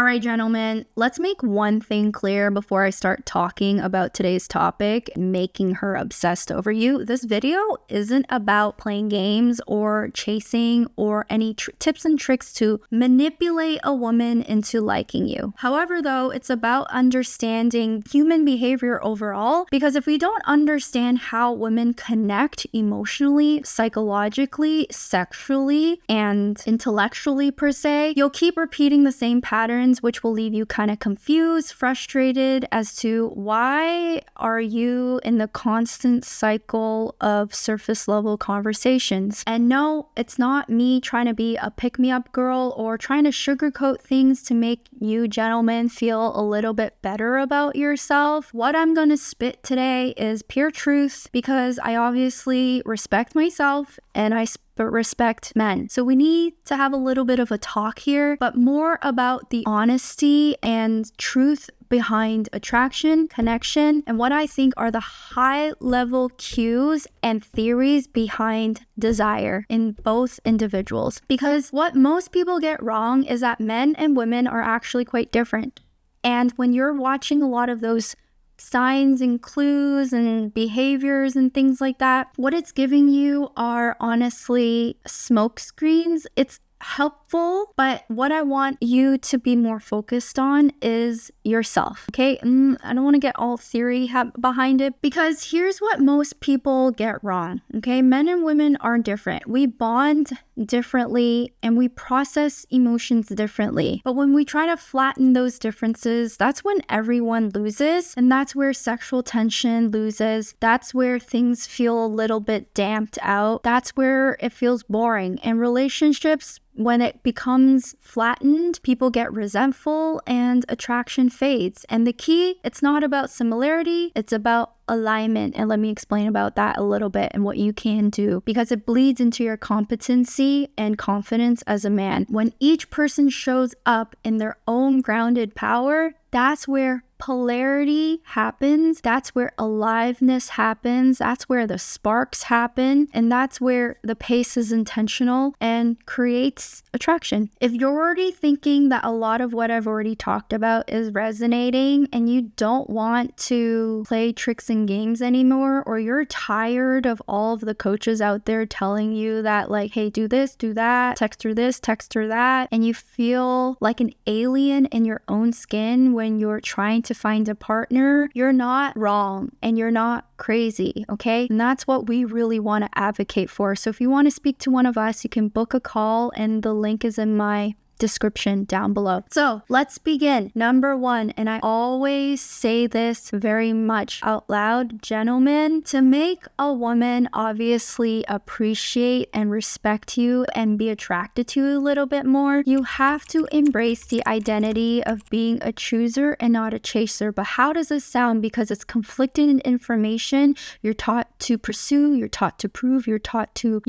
right, gentlemen, let's make one thing clear before I start talking about today's topic, making her obsessed over you. This video isn't about playing games or chasing or any tips and tricks to manipulate a woman into liking you. However, though, it's about understanding human behavior overall, because if we don't understand how women connect emotionally, psychologically, sexually, and intellectually per se, you'll keep repeating the same patterns, which will leave you kind of confused, frustrated as to why are you in the constant cycle of surface level conversations. And no, it's not me trying to be a pick-me-up girl or trying to sugarcoat things to make you gentlemen feel a little bit better about yourself. What I'm going to spit today is pure truth, because I obviously respect myself and I respect men. So we need to have a little bit of a talk here, but more about the honesty and truth behind attraction, connection, and what I think are the high-level cues and theories behind desire in both individuals. Because what most people get wrong is that men and women are actually quite different. And when you're watching a lot of those signs and clues and behaviors and things like that, what it's giving you are honestly smoke screens. It's helpful, but what I want you to be more focused on is yourself, okay? I don't want to get all theory behind it, because here's what most people get wrong, okay? Men and women are different. We bond differently and we process emotions differently. But when we try to flatten those differences, that's when everyone loses, and that's where sexual tension loses. That's where things feel a little bit damped out. That's where it feels boring. And relationships, when it becomes flattened, people get resentful and attraction fades. And the key, it's not about similarity, it's about alignment. And let me explain about that a little bit and what you can do, because it bleeds into your competency and confidence as a man. When each person shows up in their own grounded power, that's where polarity happens. That's where aliveness happens. That's where the sparks happen. And that's where the pace is intentional and creates attraction. If you're already thinking that a lot of what I've already talked about is resonating and you don't want to play tricks and games anymore, or you're tired of all of the coaches out there telling you that, like, hey, do this, do that, text her this, text her that, and you feel like an alien in your own skin when you're trying to find a partner, you're not wrong and you're not crazy, okay? And that's what we really want to advocate for. So if you want to speak to one of us, you can book a call, and the link is in my description down below. So let's begin. Number one, and I always say this very much out loud, gentlemen, to make a woman obviously appreciate and respect you and be attracted to you a little bit more, you have to embrace the identity of being a chooser and not a chaser. But how does this sound? Because it's conflicting information. You're taught to pursue, you're taught to prove, you're taught to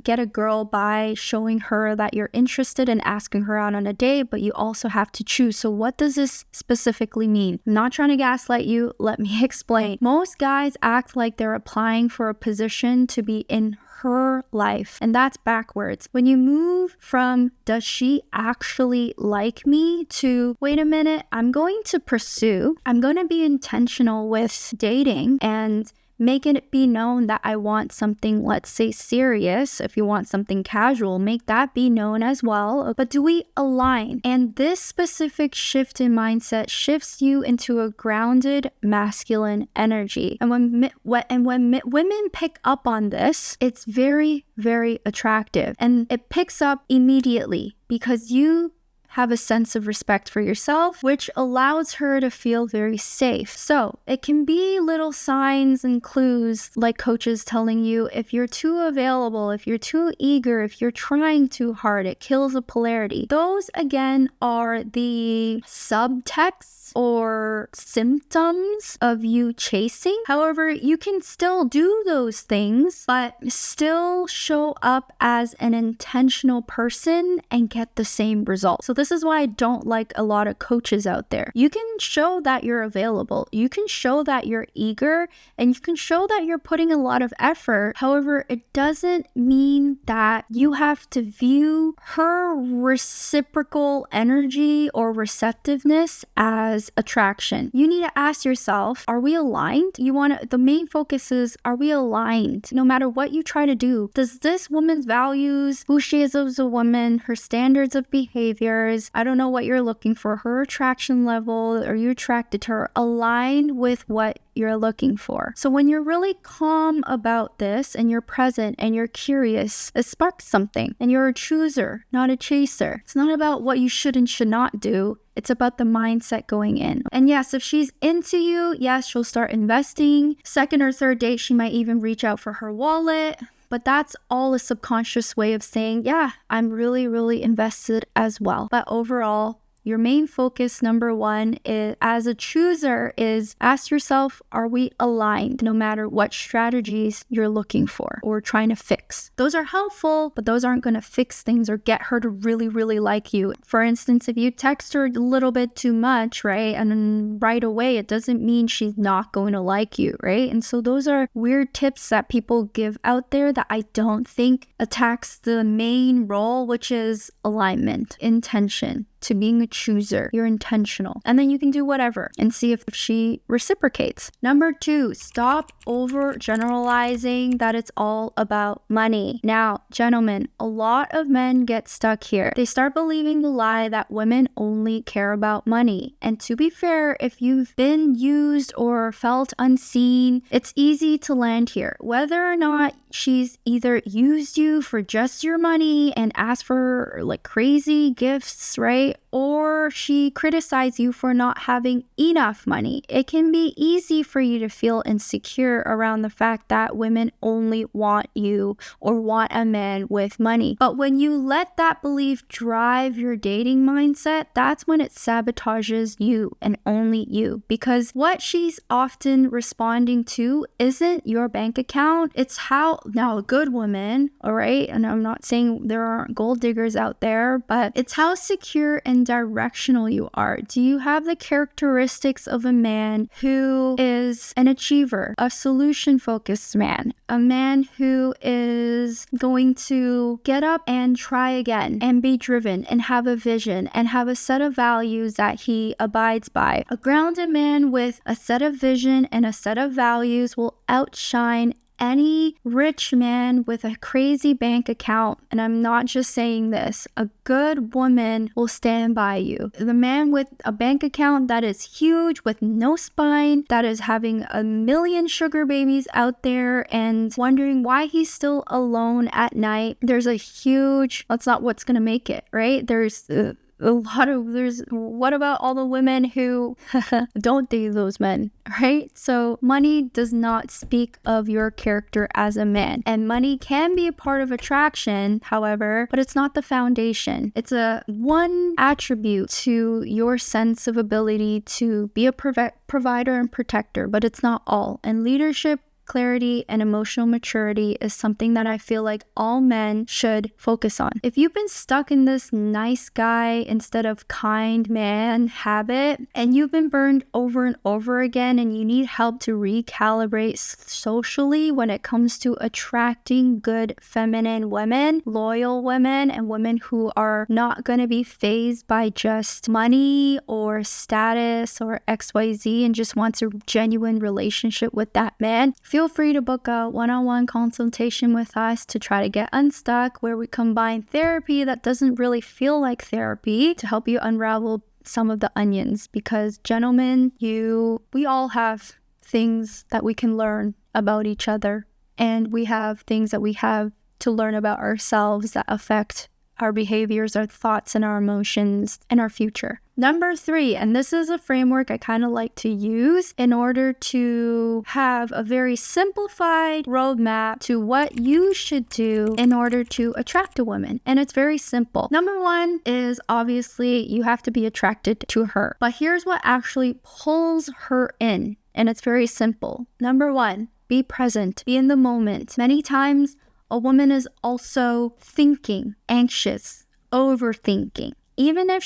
get a girl by showing her that you're interested and asking her out on a date, but you also have to choose. So what does this specifically mean? I'm not trying to gaslight you. Let me explain. Most guys act like they're applying for a position to be in her life, and that's backwards. When you move from does she actually like me to wait a minute, I'm going to pursue, I'm going to be intentional with dating and make it be known that I want something, let's say, serious. If you want something casual, make that be known as well. But do we align? And this specific shift in mindset shifts you into a grounded masculine energy. And when women pick up on this, it's very, very attractive. And it picks up immediately because you have a sense of respect for yourself, which allows her to feel very safe. So it can be little signs and clues, like coaches telling you if you're too available, if you're too eager, if you're trying too hard, it kills the polarity. Those again are the subtexts or symptoms of you chasing. However, you can still do those things, but still show up as an intentional person and get the same result. So This is why I don't like a lot of coaches out there. You can show that you're available. You can show that you're eager, and you can show that you're putting a lot of effort. However, it doesn't mean that you have to view her reciprocal energy or receptiveness as attraction. You need to ask yourself, are we aligned? The main focus is, are we aligned? No matter what you try to do, does this woman's values, who she is as a woman, her standards of behaviors, I don't know what you're looking for, her attraction level, are you attracted to her, align with what you're looking for? So when you're really calm about this and you're present and you're curious, it sparks something, and you're a chooser, not a chaser. It's not about what you should and should not do. It's about the mindset going in. And yes, if she's into you, yes, she'll start investing. Second or third date, she might even reach out for her wallet. But that's all a subconscious way of saying, yeah, I'm really, really invested as well. But overall, your main focus, number one, is as a chooser, is ask yourself, are we aligned no matter what strategies you're looking for or trying to fix? Those are helpful, but those aren't going to fix things or get her to really, really like you. For instance, if you text her a little bit too much, right, and then right away, it doesn't mean she's not going to like you, right? And so those are weird tips that people give out there that I don't think attacks the main role, which is alignment, intention. To being a chooser, you're intentional. And then you can do whatever and see if she reciprocates. Number two, stop overgeneralizing that it's all about money. Now, gentlemen, a lot of men get stuck here. They start believing the lie that women only care about money. And to be fair, if you've been used or felt unseen, it's easy to land here. Whether or not she's either used you for just your money and asked for like crazy gifts, right? Or she criticized you for not having enough money. It can be easy for you to feel insecure around the fact that women only want you or want a man with money. But when you let that belief drive your dating mindset, that's when it sabotages you and only you. Because what she's often responding to isn't your bank account. It's how, now a good woman, all right, and I'm not saying there aren't gold diggers out there, but it's how secure and directional you are. Do you have the characteristics of a man who is an achiever, a solution-focused man, a man who is going to get up and try again and be driven and have a vision and have a set of values that he abides by? A grounded man with a set of vision and a set of values will outshine any rich man with a crazy bank account. And I'm not just saying this. A good woman will stand by you. The man with a bank account that is huge with no spine, that is having a million sugar babies out there and wondering why he's still alone at night. There's a huge, that's not what's going to make it, right? What about all the women who don't date those men, right? So money does not speak of your character as a man. And money can be a part of attraction, however, but it's not the foundation. It's a one attribute to your sense of ability to be a provider and protector, but it's not all. And leadership, clarity, and emotional maturity is something that I feel like all men should focus on. If you've been stuck in this nice guy instead of kind man habit, and you've been burned over and over again, and you need help to recalibrate socially when it comes to attracting good feminine women, loyal women, and women who are not going to be fazed by just money or status or XYZ and just wants a genuine relationship with that man, feel free to book a one-on-one consultation with us to try to get unstuck, where we combine therapy that doesn't really feel like therapy to help you unravel some of the onions. Because gentlemen, we all have things that we can learn about each other, and we have things that we have to learn about ourselves that affect our behaviors, our thoughts, and our emotions, and our future. Number 3, and this is a framework I kind of like to use in order to have a very simplified roadmap to what you should do in order to attract a woman. And it's very simple. Number 1 is obviously you have to be attracted to her. But here's what actually pulls her in. And it's very simple. Number 1, be present, be in the moment. Many times, a woman is also thinking, anxious, overthinking, even if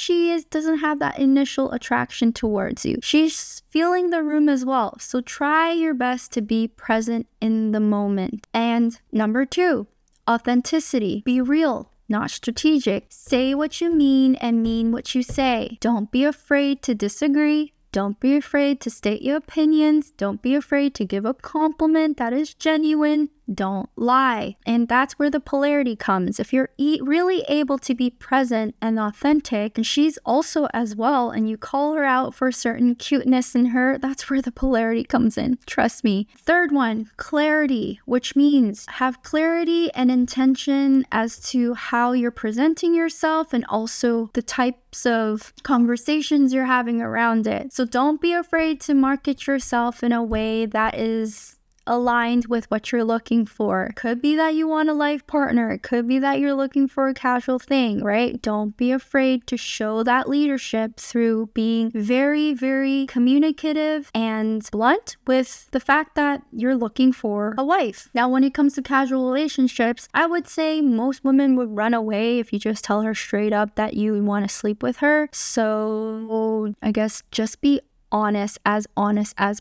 doesn't have that initial attraction towards you. She's feeling the room as well. So try your best to be present in the moment. And number 2, authenticity. Be real, not strategic. Say what you mean and mean what you say. Don't be afraid to disagree. Don't be afraid to state your opinions. Don't be afraid to give a compliment that is genuine. Don't lie. And that's where the polarity comes. If you're really able to be present and authentic, and she's also as well, and you call her out for certain cuteness in her, that's where the polarity comes in. Trust me. Third one, clarity, which means have clarity and intention as to how you're presenting yourself and also the types of conversations you're having around it. So don't be afraid to market yourself in a way that is aligned with what you're looking for. It could be that you want a life partner. It could be that you're looking for a casual thing, right? Don't be afraid to show that leadership through being very, very communicative and blunt with the fact that you're looking for a wife. Now, when it comes to casual relationships, I would say most women would run away if you just tell her straight up that you want to sleep with her. So I guess just be honest as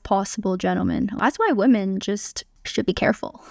possible, gentlemen. That's why women just should be careful.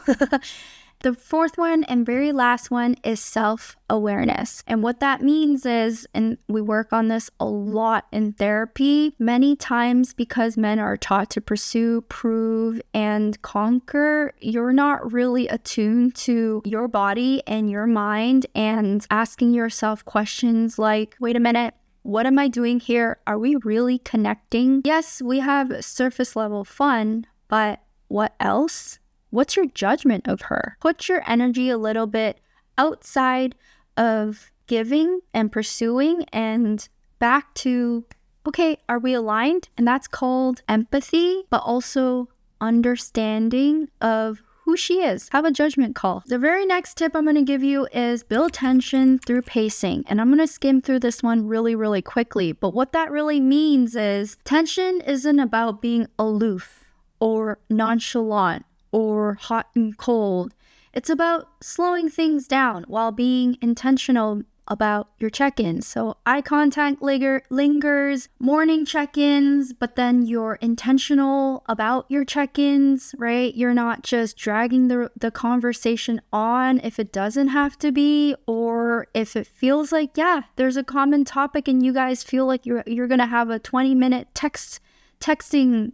The fourth one and very last one is self-awareness. And what that means is, and we work on this a lot in therapy, many times because men are taught to pursue, prove, and conquer, you're not really attuned to your body and your mind and asking yourself questions like, wait a minute, what am I doing here? Are we really connecting? Yes, we have surface level fun, but what else? What's your judgment of her? Put your energy a little bit outside of giving and pursuing and back to, okay, are we aligned? And that's called empathy, but also understanding of who she is. Have a judgment call. The very next tip I'm going to give you is build tension through pacing. And I'm going to skim through this one really, really quickly. But what that really means is tension isn't about being aloof or nonchalant or hot and cold. It's about slowing things down while being intentional about your check-ins. So eye contact lingers, morning check-ins, but then you're intentional about your check-ins, right? You're not just dragging the conversation on if it doesn't have to be, or if it feels like, yeah, there's a common topic and you guys feel like you're gonna have a 20-minute texting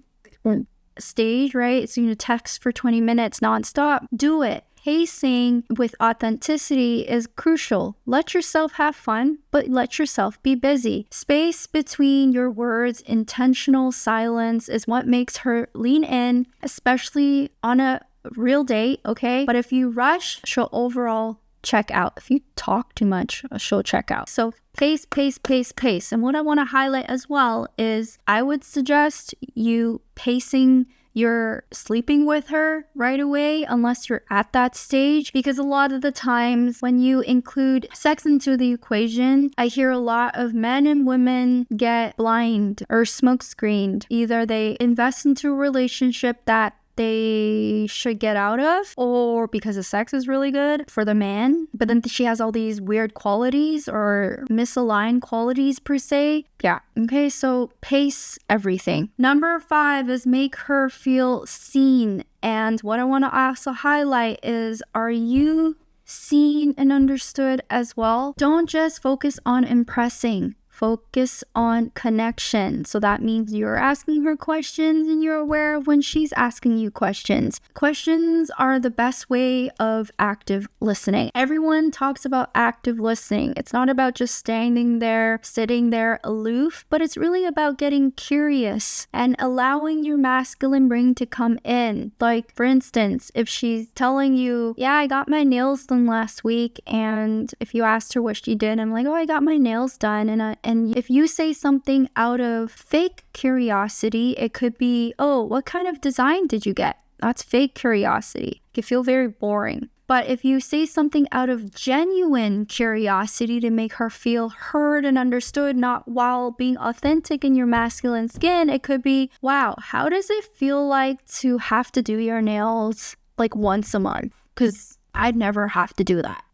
stage, right? So you text for 20 minutes nonstop. Do it. Pacing with authenticity is crucial. Let yourself have fun, but let yourself be busy. Space between your words, intentional silence is what makes her lean in, especially on a real date, okay? But if you rush, she'll overall check out. If you talk too much, she'll check out. So pace, pace, pace, pace. And what I want to highlight as well is I would suggest you pacing you're sleeping with her right away unless you're at that stage, because a lot of the times when you include sex into the equation, I hear a lot of men and women get blind or smoke screened. Either they invest into a relationship that they should get out of, or because the sex is really good for the man, but then she has all these weird qualities or misaligned qualities per se. Yeah. Okay. So pace everything. Number 5 is make her feel seen. And what I want to also highlight is, are you seen and understood as well? Don't just focus on impressing. Focus on connection. So that means you're asking her questions and you're aware of when she's asking you questions. Questions are the best way of active listening. Everyone talks about active listening. It's not about just standing there, sitting there aloof, but it's really about getting curious and allowing your masculine brain to come in. Like, for instance, if she's telling you, yeah, I got my nails done last week, and if you asked her what she did, I'm like, oh, I got my nails done, and if you say something out of fake curiosity, it could be, oh, what kind of design did you get? That's fake curiosity. It can feel very boring. But if you say something out of genuine curiosity to make her feel heard and understood, not while being authentic in your masculine skin, it could be, wow, how does it feel like to have to do your nails like once a month? Because I'd never have to do that.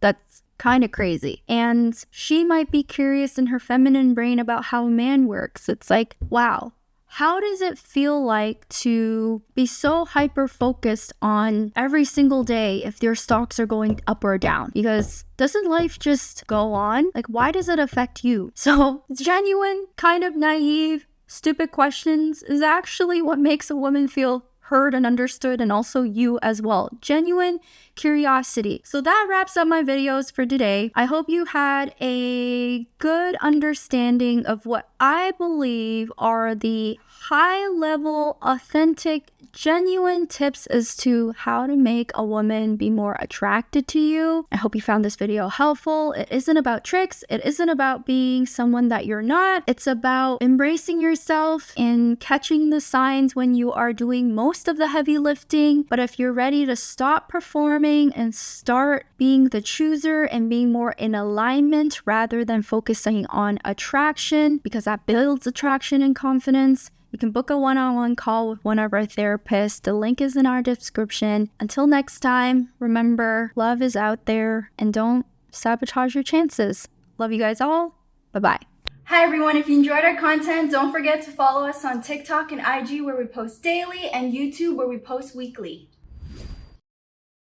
kind of crazy. And she might be curious in her feminine brain about how a man works. It's like, wow, how does it feel like to be so hyper focused on every single day if your stocks are going up or down? Because doesn't life just go on? Like, why does it affect you? So genuine, kind of naive, stupid questions is actually what makes a woman feel heard and understood, and also you as well. Genuine curiosity. So that wraps up my videos for today. I hope you had a good understanding of what I believe are the high level, authentic, genuine tips as to how to make a woman be more attracted to you. I hope you found this video helpful. It isn't about tricks. It isn't about being someone that you're not. It's about embracing yourself and catching the signs when you are doing most of the heavy lifting. But if you're ready to stop performing and start being the chooser and being more in alignment rather than focusing on attraction, because that builds attraction and confidence, you can book a one-on-one call with one of our therapists. The link is in our description. Until next time, remember, love is out there and don't sabotage your chances. Love you guys all. Bye-bye. Hi everyone, if you enjoyed our content, don't forget to follow us on TikTok and IG where we post daily and YouTube where we post weekly.